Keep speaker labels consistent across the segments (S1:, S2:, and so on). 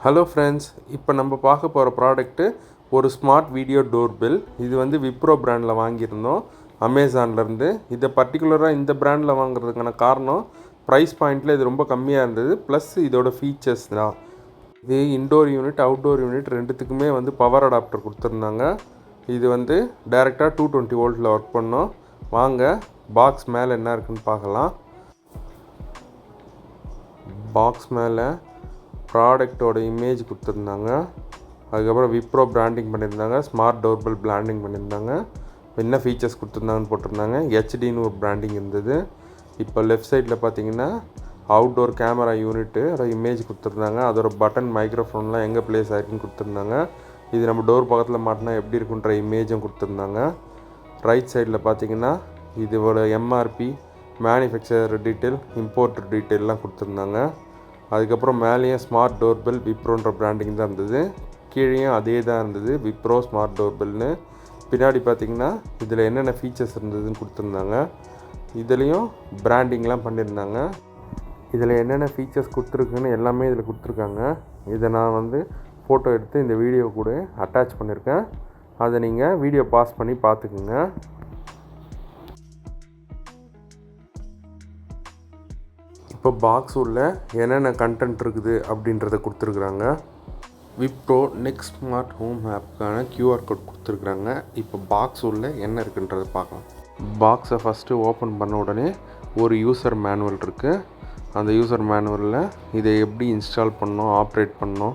S1: Hello friends, இப்போ நம்ம பார்க்க போகிற ப்ராடக்ட்டு ஒரு ஸ்மார்ட் வீடியோ டோர் பெல். இது வந்து விப்ரோ பிராண்டில் வாங்கியிருந்தோம் அமேசான்லேருந்து. இதை பர்டிகுலராக இந்த பிராண்டில் வாங்குறதுக்கான காரணம் ப்ரைஸ் பாயிண்டில் இது ரொம்ப கம்மியாக இருந்தது, ப்ளஸ் இதோட ஃபீச்சர்ஸ் தான். இது இன்டோர் யூனிட் அவுட்டோர் யூனிட் ரெண்டுத்துக்குமே வந்து பவர் அடாப்டர் கொடுத்துருந்தாங்க. இது வந்து டைரெக்டாக 220 வோல்ட்டில் ஒர்க் பண்ணோம். வாங்க பாக்ஸ் மேலே என்ன இருக்குன்னு பார்க்கலாம். பாக்ஸ் மேலே ப்ராடக்டோட இமேஜ் கொடுத்துருந்தாங்க. அதுக்கப்புறம் விப்ரோ பிராண்டிங் பண்ணியிருந்தாங்க, ஸ்மார்ட் டோர்பெல் பிராண்டிங் பண்ணியிருந்தாங்க. என்ன ஃபீச்சர்ஸ் கொடுத்துருந்தாங்கன்னு போட்டிருந்தாங்க. ஹெச்டின்னு ஒரு பிராண்டிங் இருந்தது. இப்போ லெஃப்ட் சைடில் பார்த்தீங்கன்னா அவுட்டோர் கேமரா யூனிட்டு அதோட இமேஜ் கொடுத்துருந்தாங்க. அதோட பட்டன் மைக்ரோஃபோன்லாம் எங்கே ப்ளேஸ் ஆகிருக்குன்னு கொடுத்துருந்தாங்க. இது நம்ம டோர் பக்கத்தில் மாட்டினா எப்படி இருக்குன்ற இமேஜும் கொடுத்துருந்தாங்க. ரைட் சைடில் பார்த்தீங்கன்னா இதோட எம்ஆர்பி, மேனுஃபேக்சர் டீட்டெயில், இம்போர்ட் டீட்டெயிலெலாம் கொடுத்துருந்தாங்க. அதுக்கப்புறம் மேலேயும் ஸ்மார்ட் டோர்பெல் விப்ரோன்ற பிராண்டிங் தான் இருந்தது. கீழேயும் அதே தான் இருந்தது, விப்ரோ ஸ்மார்ட் டோர்பெல்னு. பின்னாடி பார்த்திங்கன்னா இதில் என்னென்ன ஃபீச்சர்ஸ் இருந்ததுன்னு கொடுத்துருந்தாங்க. இதுலேயும் பிராண்டிங்லாம் பண்ணியிருந்தாங்க. இதில் என்னென்ன ஃபீச்சர்ஸ் கொடுத்துருக்குன்னு எல்லாமே இதில் கொடுத்துருக்காங்க. இதை நான் வந்து ஃபோட்டோ எடுத்து இந்த வீடியோ கூட அட்டாச் பண்ணியிருக்கேன். அதை நீங்கள் வீடியோ பாஸ் பண்ணி பார்த்துக்குங்க. இப்போ பாக்ஸ் உள்ள என்னென்ன கண்டென்ட் இருக்குது அப்படின்றத கொடுத்துருக்குறாங்க. விப்ரோ நெக்ஸ்ட் ஸ்மார்ட் ஹோம் ஆப்புக்கான கியூஆர் கோட் கொடுத்துருக்குறாங்க. இப்போ பாக்ஸ் உள்ள என்ன இருக்குன்றதை பார்க்கலாம். பாக்ஸை ஃபஸ்ட்டு ஓப்பன் பண்ண உடனே ஒரு யூசர் மேனுவல் இருக்குது. அந்த யூசர் மேனுவலில் இதை எப்படி இன்ஸ்டால் பண்ணணும், ஆப்ரேட் பண்ணணும்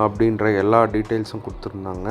S1: அப்படின்ற எல்லா டீட்டெயில்ஸும் கொடுத்துருந்தாங்க.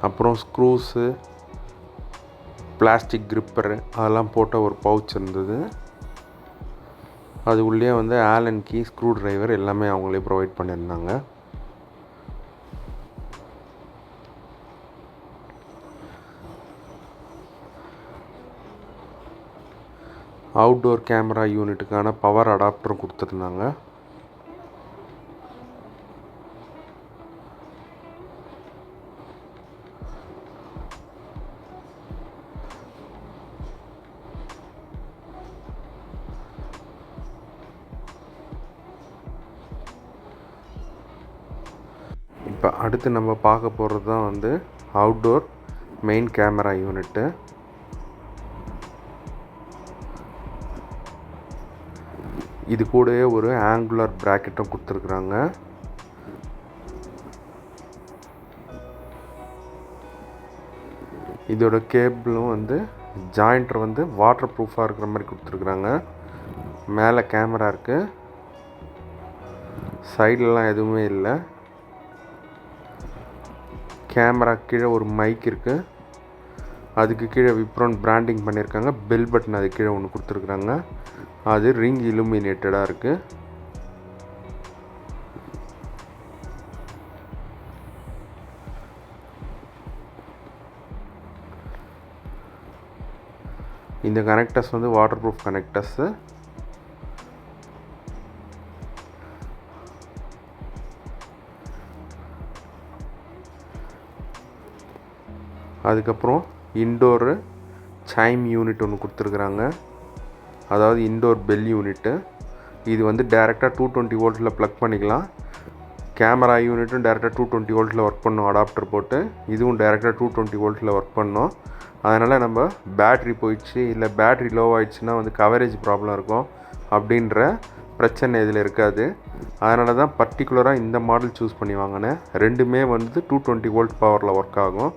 S1: அப்புறம் ஸ்க்ரூஸு, பிளாஸ்டிக் கிரிப்பரு அதெல்லாம் போட்ட ஒரு பவுச் இருந்தது. அது உள்ளே வந்து ஆலன் கீ, ஸ்க்ரூ டிரைவர் எல்லாமே அவங்களே ப்ரொவைட் பண்ணியிருந்தாங்க. அவுட்டோர் கேமரா யூனிட்டுக்கான பவர் அடாப்டரும் கொடுத்துருந்தாங்க. இப்போ அடுத்து நம்ம பார்க்க போகிறது தான் வந்து அவுட்டோர் மெயின் கேமரா யூனிட்டு. இது கூடவே ஒரு ஆங்குலர் ப்ராக்கெட்டும் கொடுத்துருக்குறாங்க. இதோட கேபிளும் வந்து ஜாயிண்டர் வந்து வாட்டர் ப்ரூஃபாக இருக்கிற மாதிரி கொடுத்துருக்குறாங்க. மேலே கேமரா இருக்குது, சைட்லலாம் எதுவுமே இல்லை. கேமரா கீழே ஒரு மைக் இருக்குது. அதுக்கு கீழே விப்ரோன் பிராண்டிங் பண்ணியிருக்காங்க. பெல் பட்டன் அது கீழே ஒன்று கொடுத்துருக்குறாங்க. அது ரிங் இலுமினேட்டடாக இருக்குது. இந்த கனெக்டர்ஸ் வந்து வாட்டர் ப்ரூஃப் கனெக்டர்ஸு. அதுக்கப்புறம் இன்டோரு சைம் யூனிட் ஒன்று கொடுத்துருக்குறாங்க. அதாவது இன்டோர் பெல் யூனிட்டு. இது வந்து டேரெக்டாக 220 வோல்ட்டில் ப்ளக் பண்ணிக்கலாம். கேமரா யூனிட்டும் டேரெக்டாக 220 வோல்ட்டில் ஒர்க் பண்ணும் அடாப்டர் போட்டு. இதுவும் டேரெக்டாக 220 வோல்ட்டில் ஒர்க் பண்ணோம். அதனால் நம்ம பேட்ரி போயிடுச்சு இல்லை பேட்ரி லோ ஆகிடுச்சுன்னா வந்து கவரேஜ் ப்ராப்ளம் இருக்கும் அப்படின்ற பிரச்சனை இதில் இருக்காது. அதனால தான் பர்டிகுலராக இந்த மாடல் சூஸ் பண்ணி வாங்கினேன். ரெண்டுமே வந்து 220 வோல்ட் பவரில் ஒர்க் ஆகும்.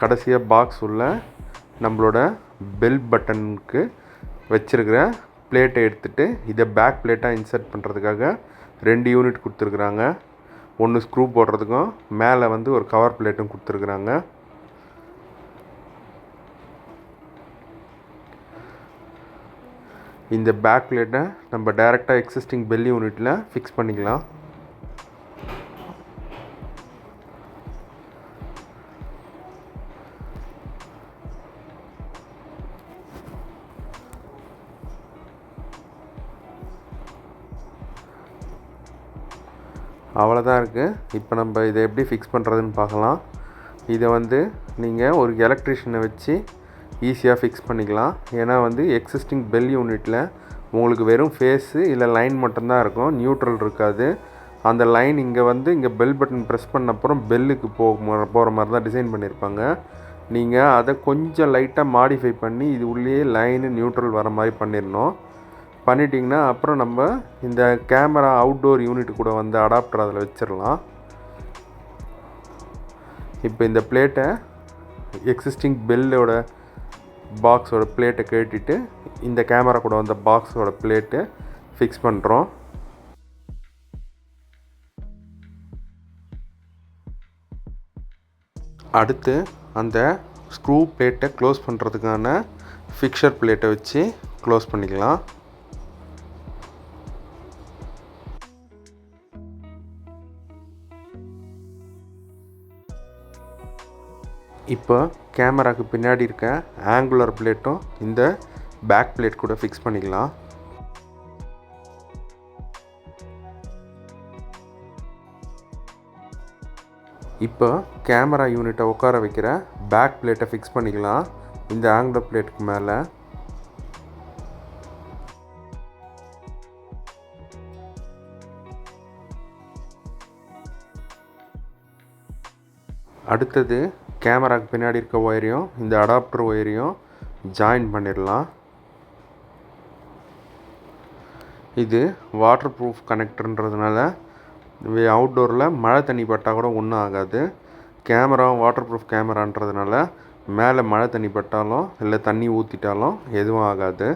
S1: கடைசியாக பாக்ஸ் உள்ள நம்மளோட பெல் பட்டனுக்கு வச்சுருக்கிற பிளேட்டை எடுத்துகிட்டு இதை பேக் பிளேட்டாக இன்சர்ட் பண்ணுறதுக்காக 2 யூனிட் கொடுத்துருக்குறாங்க. ஒன்று ஸ்க்ரூ போடுறதுக்கும் மேலே வந்து ஒரு கவர் பிளேட்டும் கொடுத்துருக்குறாங்க. இந்த பேக் பிளேட்டை நம்ம டைரெக்டாக எக்ஸிஸ்டிங் பெல் யூனிட்டில் ஃபிக்ஸ் பண்ணிக்கலாம். அவ்வளோதான் இருக்குது. இப்போ நம்ம இதை எப்படி ஃபிக்ஸ் பண்ணுறதுன்னு பார்க்கலாம். இதை வந்து நீங்கள் ஒரு எலக்ட்ரிஷியனை வச்சு ஈஸியாக ஃபிக்ஸ் பண்ணிக்கலாம். ஏன்னா வந்து எக்ஸிஸ்டிங் பெல் யூனிட்டில் உங்களுக்கு வெறும் ஃபேஸு இல்லை லைன் மட்டும்தான் இருக்கும், நியூட்ரல் இருக்காது. அந்த லைன் இங்கே பெல் பட்டன் ப்ரெஸ் பண்ண அப்புறம் பெல்லுக்கு போகிற மாதிரி தான் டிசைன் பண்ணியிருப்பாங்க. நீங்கள் அதை கொஞ்சம் லைட்டாக மாடிஃபை பண்ணி இது உள்ளே லைனு நியூட்ரல் வர மாதிரி பண்ணிட்டிங்கன்னா அப்புறம் நம்ம இந்த கேமரா அவுட்டோர் யூனிட் கூட வந்து அடாப்டர் அதில் வச்சிடலாம். இப்போ இந்த பிளேட்டை எக்ஸிஸ்டிங் பெல்லோட பாக்ஸோட பிளேட்டை கேட்டிட்டு இந்த கேமரா கூட வந்த பாக்ஸோட பிளேட்டு ஃபிக்ஸ் பண்ணுறோம். அடுத்து அந்த ஸ்க்ரூ பிளேட்டை க்ளோஸ் பண்ணுறதுக்கான ஃபிக்ஸர் பிளேட்டை வச்சு க்ளோஸ் பண்ணிக்கலாம். இப்போ கேமராவுக்கு பின்னாடி இருக்க ஆங்குலர் பிளேட்டும் இந்த பேக் பிளேட் கூட ஃபிக்ஸ் பண்ணிக்கலாம். இப்போ கேமரா யூனிட்டை உட்கார வைக்கிற பேக் பிளேட்டை ஃபிக்ஸ் பண்ணிக்கலாம் இந்த ஆங்குலர் பிளேட்டுக்கு மேலே. அடுத்தது கேமராவுக்கு பின்னாடி இருக்க ஒயரையும் இந்த அடாப்டர் ஒயரையும் ஜாயின் பண்ணிடலாம். இது வாட்டர் ப்ரூஃப் கனெக்டர்ன்றதுனால அவுட்டோரில் மழை தண்ணி பட்டால் கூட ஒன்றும் ஆகாது. கேமரா வாட்டர் ப்ரூஃப் கேமரான்றதுனால மேலே மழை தண்ணி பட்டாலும் இல்லை தண்ணி ஊற்றிட்டாலும் எதுவும் ஆகாது.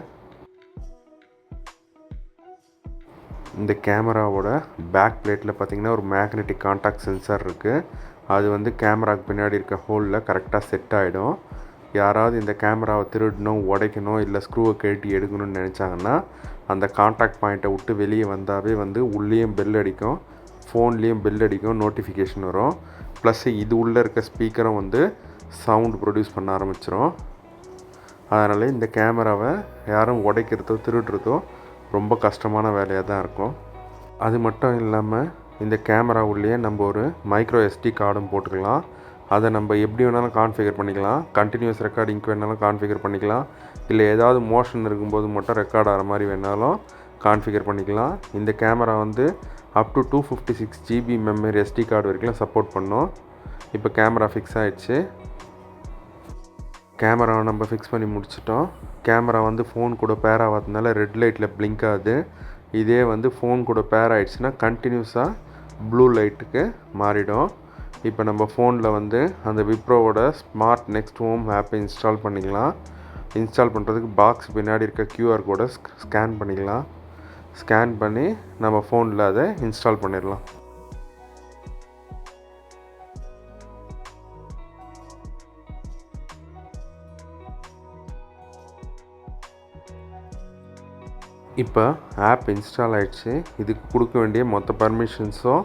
S1: இந்த கேமராவோட பேக் பிளேட்டில் பார்த்திங்கன்னா ஒரு மேக்னெட்டிக் கான்டாக்ட் சென்சார் இருக்குது. அது வந்து கேமராவுக்கு பின்னாடி இருக்க ஹோலில் கரெக்டாக செட் ஆகிடும். யாராவது இந்த கேமராவை திருடணும், உடைக்கணும், இல்லை ஸ்க்ரூவை கழட்டி எடுக்கணும்னு நினச்சாங்கன்னா அந்த கான்டாக்ட் பாயிண்ட்டை விட்டு வெளியே வந்தாவே வந்து உள்ளேயும் பெல் அடிக்கும், ஃபோன்லேயும் பெல் அடிக்கும், நோட்டிஃபிகேஷன் வரும். ப்ளஸ் இது உள்ளே இருக்க ஸ்பீக்கரும் வந்து சவுண்ட் ப்ரொடியூஸ் பண்ண ஆரம்பிச்சிடும். அதனால் இந்த கேமராவை யாரும் உடைக்கிறதோ திருடுறதோ ரொம்ப கஷ்டமான வேலையாக தான் இருக்கும். அது மட்டும் இல்லாமல் இந்த கேமரா உள்ளே நம்ம ஒரு மைக்ரோ எஸ்டி கார்டும் போட்டுக்கலாம். அதை நம்ம எப்படி வேணாலும் கான்ஃபிகர் பண்ணிக்கலாம். கண்டினியூஸ் ரெக்கார்டிங்க்கு வேணாலும் கான்ஃபிகர் பண்ணிக்கலாம், இல்லை ஏதாவது மோஷன் இருக்கும்போது மட்டும் ரெக்கார்ட் ஆகிற மாதிரி வேணாலும் கான்ஃபிகர் பண்ணிக்கலாம். இந்த கேமரா வந்து up to 256 GB memory SD card வரைக்கும் சப்போர்ட் பண்ணோம். இப்போ கேமரா ஃபிக்ஸ் ஆகிடுச்சு. கேமராவை நம்ம ஃபிக்ஸ் பண்ணி முடிச்சிட்டோம். கேமரா வந்து ஃபோன் கூட பேர் ஆகாததுனால ரெட் லைட்டில் பிளிங்க் ஆகுது. இதே வந்து ஃபோன் கூட பேர் ஆகிடுச்சுன்னா கண்டினியூஸாக ப்ளூ லைட்டுக்கு மாறிடும். இப்போ நம்ம ஃபோனில் வந்து அந்த விப்ரோவோட ஸ்மார்ட் நெக்ஸ்ட் ஹோம் ஆப்பை இன்ஸ்டால் பண்ணிக்கலாம். இன்ஸ்டால் பண்ணுறதுக்கு பாக்ஸ் பின்னாடி இருக்க QR கோடை ஸ்கேன் பண்ணிக்கலாம். ஸ்கேன் பண்ணி நம்ம ஃபோனில் அதை இன்ஸ்டால் பண்ணிடலாம். இப்போ ஆப் இன்ஸ்டால் ஆகிடுச்சு. இதுக்கு கொடுக்க வேண்டிய மொத்த பர்மிஷன்ஸும்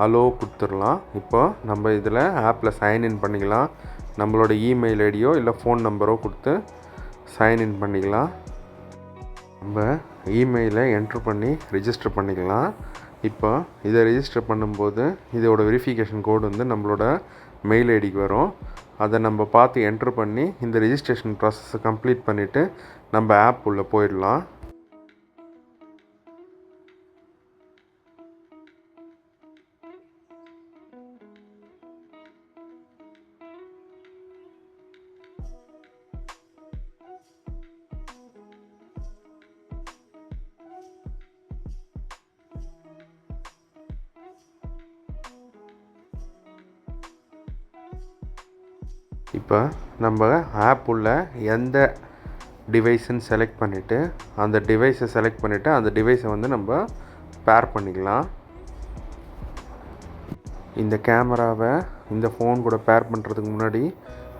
S1: அலோ கொடுத்துடலாம். இப்போ நம்ம இதில் ஆப்பில் சைன்இன் பண்ணிக்கலாம். நம்மளோட இமெயில் ஐடியோ இல்லை ஃபோன் நம்பரோ கொடுத்து சைன்இன் பண்ணிக்கலாம். நம்ம இமெயிலை என்ட்ரு பண்ணி ரிஜிஸ்டர் பண்ணிக்கலாம். இப்போ இதை ரிஜிஸ்டர் பண்ணும்போது இதோட வெரிஃபிகேஷன் கோடு வந்து நம்மளோட மெயில் ஐடிக்கு வரும். அதை நம்ம பார்த்து என்ட்ரு பண்ணி இந்த ரிஜிஸ்ட்ரேஷன் ப்ராசஸை கம்ப்ளீட் பண்ணிவிட்டு நம்ம ஆப் உள்ளே போயிடலாம். இப்போ நம்ம ஆப் உள்ள எந்த டிவைஸுன்னு செலக்ட் பண்ணிவிட்டு அந்த டிவைஸை செலக்ட் பண்ணிவிட்டு அந்த டிவைஸை வந்து நம்ம பேர் பண்ணிக்கலாம். இந்த கேமராவை இந்த ஃபோன் கூட பேர் பண்ணுறதுக்கு முன்னாடி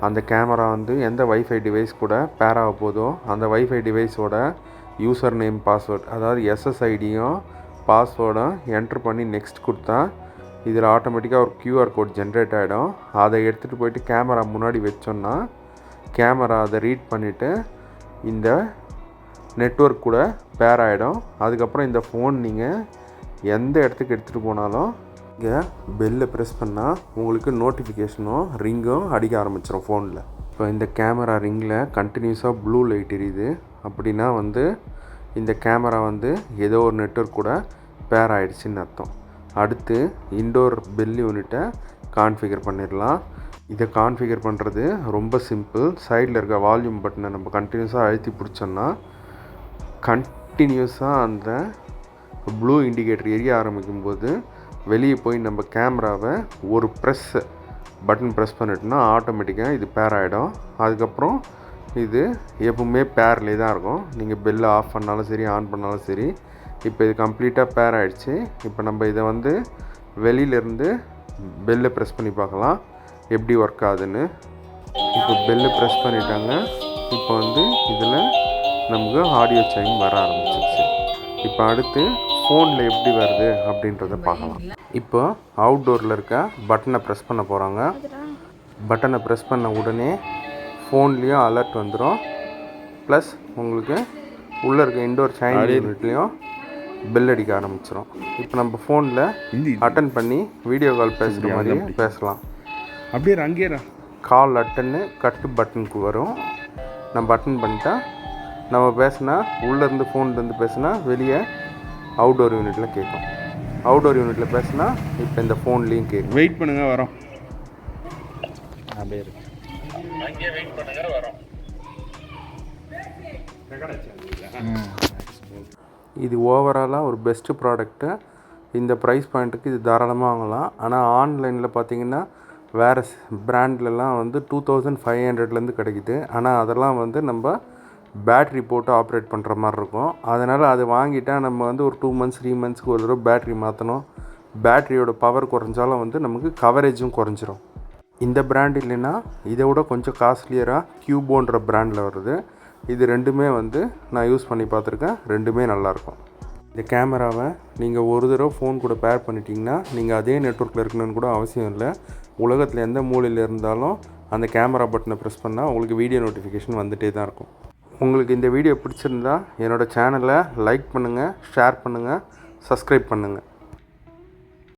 S1: அந்த கேமரா வந்து எந்த வைஃபை டிவைஸ் கூட பேர் ஆக போதோ அந்த வைஃபை டிவைஸோட யூசர் நேம் பாஸ்வேர்ட், அதாவது SSIDயும் பாஸ்வேர்டும் என்ட்ரு பண்ணி நெக்ஸ்ட் கொடுத்தா இதில் ஆட்டோமேட்டிக்காக ஒரு QR கோட் ஜென்ரேட் ஆகிடும். அதை எடுத்துகிட்டு போயிட்டு கேமரா முன்னாடி வச்சோன்னா கேமரா அதை ரீட் பண்ணிவிட்டு இந்த நெட்வொர்க் கூட பேர் ஆகிடும். அதுக்கப்புறம் இந்த ஃபோன் நீங்கள் எந்த இடத்துக்கு எடுத்துகிட்டு போனாலும் இங்கே பெல்லை ப்ரெஸ் பண்ணால் உங்களுக்கு நோட்டிஃபிகேஷனும் ரிங்கும் அடிக்க ஆரம்பிச்சிடும் ஃபோனில். இப்போ இந்த கேமரா ரிங்கில் கண்டினியூஸாக ப்ளூ லைட் எரியுது அப்படின்னா வந்து இந்த கேமரா வந்து ஏதோ ஒரு நெட்வொர்க் கூட பேர் ஆகிடுச்சின்னு அர்த்தம். அடுத்து இன்டோர் பெல் யூனிட்டை கான்ஃபிகர் பண்ணிடலாம். இதை கான்ஃபிகர் பண்ணுறது ரொம்ப சிம்பிள். சைடில் இருக்க வால்யூம் பட்டனை நம்ம கண்டினியூஸாக அழுத்தி பிடிச்சோன்னா கண்டினியூஸாக அந்த ப்ளூ இண்டிகேட்டர் எரிய ஆரம்பிக்கும்போது வெளியே போய் நம்ம கேமராவை ஒரு பட்டன் ப்ரெஸ் பண்ணிட்டோம்னா ஆட்டோமேட்டிக்காக இது பேர் ஆகிடும். அதுக்கப்புறம் இது எப்பவுமே பேர்லேயே தான் இருக்கும். நீங்கள் பெல்லை ஆஃப் பண்ணாலும் சரி ஆன் பண்ணாலும் சரி. இப்போ இது கம்ப்ளீட்டாக பேர் ஆகிடுச்சு. இப்போ நம்ம இதை வந்து வெளியிலேருந்து பெல்லை ப்ரெஸ் பண்ணி பார்க்கலாம் எப்படி ஒர்க் ஆகுதுன்னு. இப்போ பெல்லை ப்ரெஸ் பண்ணிட்டாங்க. இப்போ வந்து இதில் நமக்கு ஆடியோ சைன் வர ஆரம்பிச்சிருச்சு. இப்போ அடுத்து ஃபோனில் எப்படி வருது அப்படின்றத பார்க்கலாம். இப்போ அவுட்டோரில் இருக்க பட்டனை ப்ரெஸ் பண்ண போகிறாங்க. பட்டனை ப்ரெஸ் பண்ண உடனே ஃபோன்லேயும் அலர்ட் வந்துடும். ப்ளஸ் உங்களுக்கு உள்ளே இருக்க இன்டோர் சைன் யூனிட்லேயும் பெல் அடிக்க ஆரம்பிச்சிடும். இப்போ நம்ம ஃபோனில் அட்டன் பண்ணி வீடியோ கால் பேசுகிற மாதிரி பேசலாம்.
S2: அப்படியே அங்கேயே
S1: கால் அட்டன்னு கட்டு பட்டனுக்கு வரும். நம்ம அட்டன் பண்ணிட்டா நம்ம பேசினா உள்ளேருந்து ஃபோன்லேருந்து பேசினா வெளியே அவுட்டோர் யூனிட்டில் கேட்கும். அவுட்டோர் யூனிட்டில் பேசினா இப்போ இந்த ஃபோன்லேயும் கேட்கும்.
S2: வெயிட் பண்ணுங்கள் வரோம். அப்படியே இருக்கு.
S1: இது ஓவராலாக ஒரு பெஸ்ட்டு ப்ராடக்ட்டு. இந்த ப்ரைஸ் பாயிண்ட்டுக்கு இது தாராளமாக வாங்கலாம். ஆனால் ஆன்லைனில் பார்த்தீங்கன்னா வேறு பிராண்ட்லலாம் வந்து 2500 கிடைக்குது. ஆனால் அதெல்லாம் வந்து நம்ம பேட்ரி போட்டு ஆப்ரேட் பண்ணுற மாதிரி இருக்கும். அதனால் அதை வாங்கிட்டால் நம்ம வந்து ஒரு 2 months 3 monthsக்கு ஒரு தடவை பேட்ரி மாற்றணும். பேட்ரியோட பவர் குறைஞ்சாலும் வந்து நமக்கு கவரேஜும் குறைஞ்சிரும். இந்த பிராண்ட் இல்லைன்னா இதை விட கொஞ்சம் காஸ்ட்லியராக கியூபோன்ற பிராண்டில் வருது. இது ரெண்டுமே வந்து நான் யூஸ் பண்ணி பார்த்துருக்கேன். ரெண்டுமே நல்லாயிருக்கும். இந்த கேமராவை நீங்கள் ஒரு தடவை ஃபோன் கூட பேர் பண்ணிட்டீங்கன்னா நீங்கள் அதே நெட்வொர்க்கில் இருக்கணும்னு கூட அவசியம் இல்லை. உலகத்தில் எந்த மூலையில் இருந்தாலும் அந்த கேமரா பட்டனை ப்ரெஸ் பண்ணால் உங்களுக்கு வீடியோ நோட்டிஃபிகேஷன் வந்துகிட்டே தான் இருக்கும். உங்களுக்கு இந்த வீடியோ பிடிச்சிருந்தா என்னோடய சேனலை லைக் பண்ணுங்கள், ஷேர் பண்ணுங்கள், சப்ஸ்கிரைப் பண்ணுங்கள்.